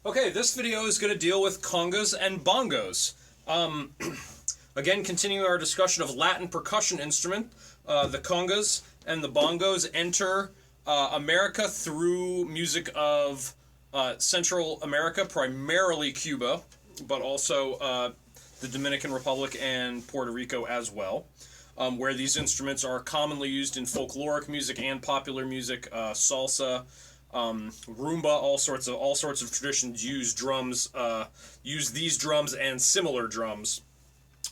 Okay, this video is going to deal with congas and bongos. Again, continuing our discussion of Latin percussion instrument, the congas and the bongos enter America through music of Central America, primarily Cuba, but also the Dominican Republic and Puerto Rico as well, where these instruments are commonly used in folkloric music and popular music, salsa, rumba, all sorts of traditions use drums, use these drums and similar drums,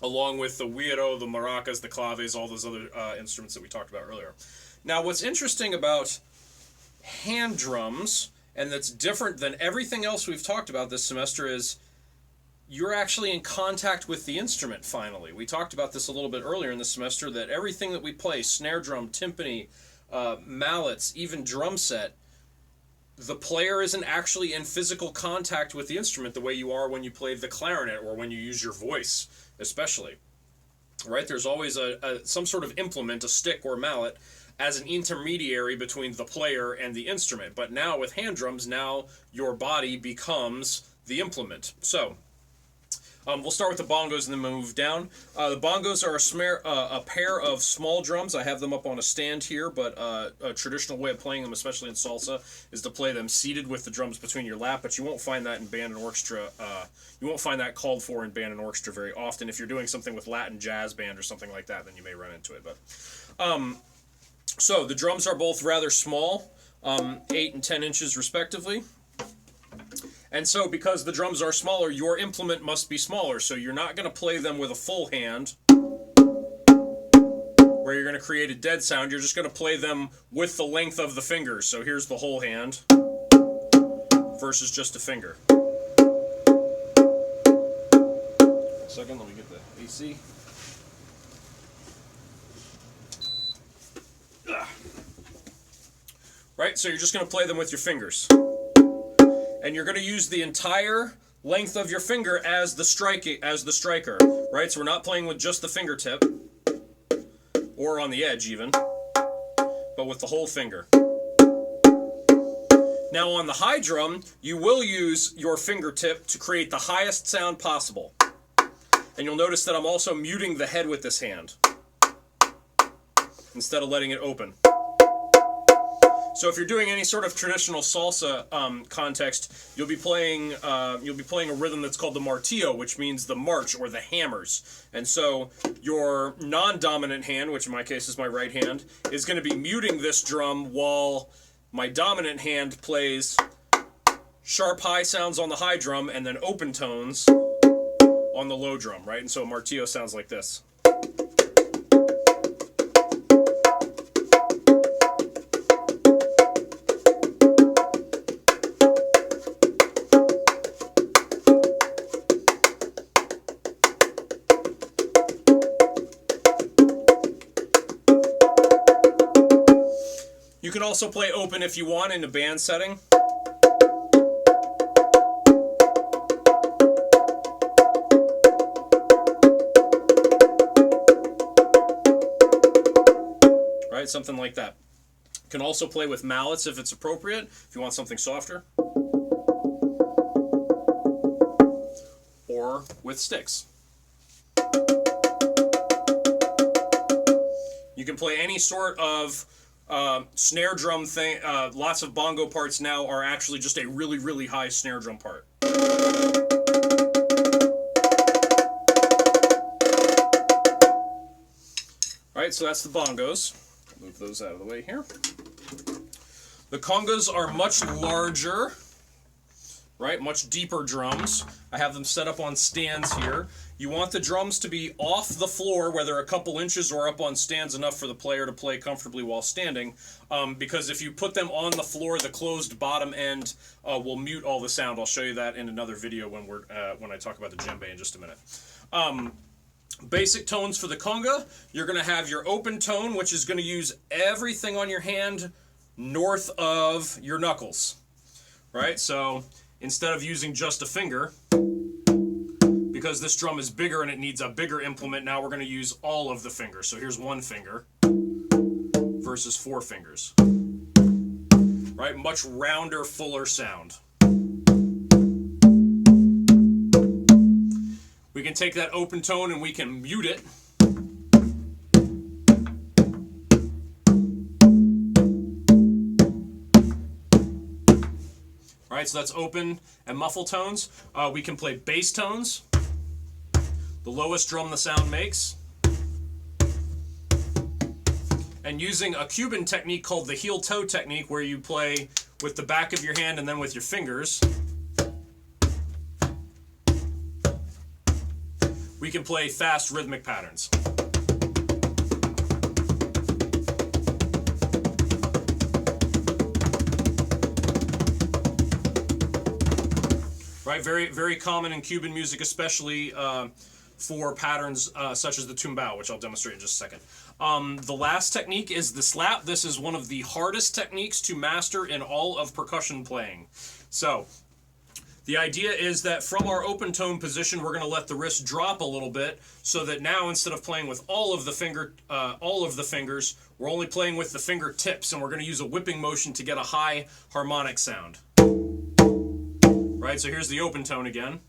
along with the güiro, the maracas, the claves, all those other instruments that we talked about earlier. Now, what's interesting about hand drums, and that's different than everything else we've talked about this semester, is you're actually in contact with the instrument, finally. We talked about this a little bit earlier in the semester, that everything that we play, snare drum, timpani, mallets, even drum set, the player isn't actually in physical contact with the instrument the way you are when you play the clarinet or when you use your voice, especially. Right? There's always some sort of implement, a stick or mallet, as an intermediary between the player and the instrument. But now with hand drums, now your body becomes the implement. So we'll start with the bongos and then move down. The bongos are a pair of small drums. I have them up on a stand here, but a traditional way of playing them, especially in salsa, is to play them seated with the drums between your lap, but you won't find that in band and orchestra. You won't find that called for in band and orchestra very often. If you're doing something with Latin jazz band or something like that, then you may run into it. But so the drums are both rather small, 8 and 10 inches respectively. And so, because the drums are smaller, your implement must be smaller. So you're not going to play them with a full hand, where you're going to create a dead sound. You're just going to play them with the length of the fingers. So here's the whole hand versus just a finger. One second, let me get the AC. Right, so you're just going to play them with your fingers. And you're going to use the entire length of your finger as the striker, right? So we're not playing with just the fingertip, or on the edge even, but with the whole finger. Now on the high drum, you will use your fingertip to create the highest sound possible. And you'll notice that I'm also muting the head with this hand, instead of letting it open. So if you're doing any sort of traditional salsa context, you'll be playing a rhythm that's called the martillo, which means the march or the hammers. And so your non-dominant hand, which in my case is my right hand, is going to be muting this drum while my dominant hand plays sharp high sounds on the high drum and then open tones on the low drum, right? And so a martillo sounds like this. You can also play open if you want in a band setting. Right, something like that. You can also play with mallets if it's appropriate, if you want something softer. Or with sticks. You can play any sort of snare drum thing. Lots of bongo parts now are actually just a really, really high snare drum part. Alright, so that's the bongos. Move those out of the way here. The congas are much larger, right? Much deeper drums. I have them set up on stands here. You want the drums to be off the floor, whether a couple inches or up on stands enough for the player to play comfortably while standing, because if you put them on the floor, the closed bottom end will mute all the sound. I'll show you that in another video when I talk about the djembe in just a minute. Basic tones for the conga, you're going to have your open tone, which is going to use everything on your hand north of your knuckles, right? So instead of using just a finger, because this drum is bigger and it needs a bigger implement, now we're going to use all of the fingers. So here's one finger versus 4 fingers. Right? Much rounder, fuller sound. can take that open tone and we can mute it. All right, so that's open and muffle tones. We can play bass tones, the lowest drum the sound makes. And using a Cuban technique called the heel-toe technique, where you play with the back of your hand and then with your fingers, we can play fast rhythmic patterns. Right, very, very common in Cuban music, especially for patterns such as the Tumbao, which I'll demonstrate in just a second. The last technique is the slap. This is one of the hardest techniques to master in all of percussion playing. So, the idea is that from our open tone position, we're going to let the wrist drop a little bit, so that now instead of playing with all of the fingers, we're only playing with the fingertips, and we're going to use a whipping motion to get a high harmonic sound. Right, so here's the open tone again.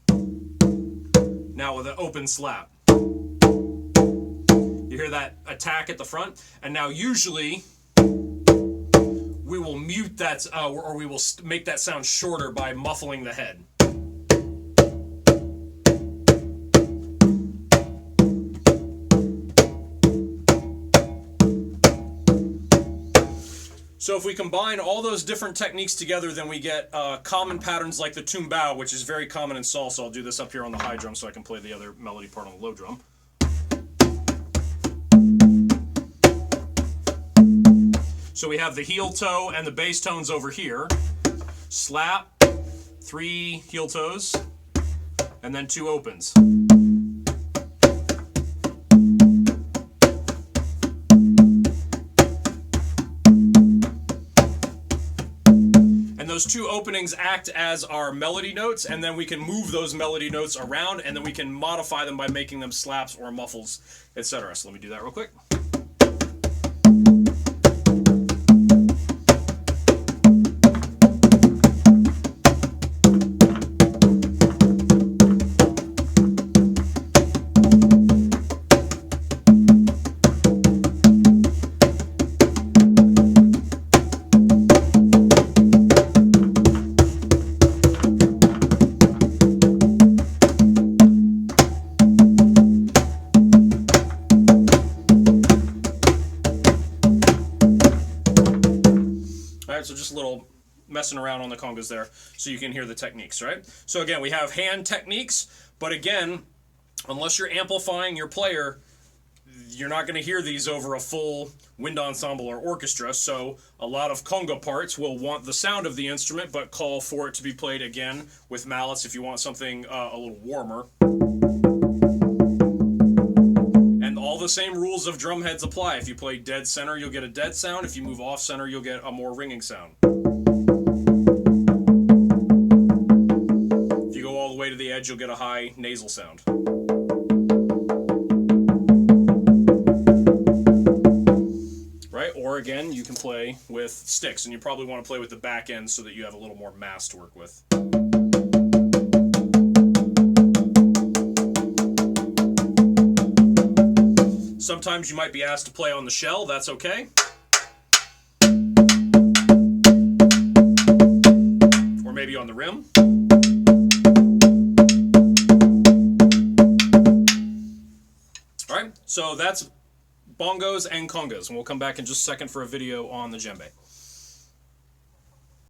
Now with an open slap. You hear that attack at the front, and now usually we will mute that, or we will make that sound shorter by muffling the head. So if we combine all those different techniques together, then we get common patterns like the Tumbao, which is very common in salsa. I'll do this up here on the high drum so I can play the other melody part on the low drum. So we have the heel toe and the bass tones over here. Slap, 3 heel toes, and then 2 opens. Those 2 openings act as our melody notes, and then we can move those melody notes around, and then we can modify them by making them slaps or muffles, etc. So let me do that real quick. So just a little messing around on the congas there so you can hear the techniques, right? So again, we have hand techniques, but again, unless you're amplifying your player, you're not going to hear these over a full wind ensemble or orchestra, so a lot of conga parts will want the sound of the instrument, but call for it to be played again with mallets if you want something a little warmer. All the same rules of drum heads apply. If you play dead center, you'll get a dead sound. If you move off center, you'll get a more ringing sound. If you go all the way to the edge, you'll get a high nasal sound. Right? Or again, you can play with sticks, and you probably want to play with the back end so that you have a little more mass to work with. Sometimes you might be asked to play on the shell, that's okay. Or maybe on the rim. Alright, so that's bongos and congas, and we'll come back in just a second for a video on the djembe.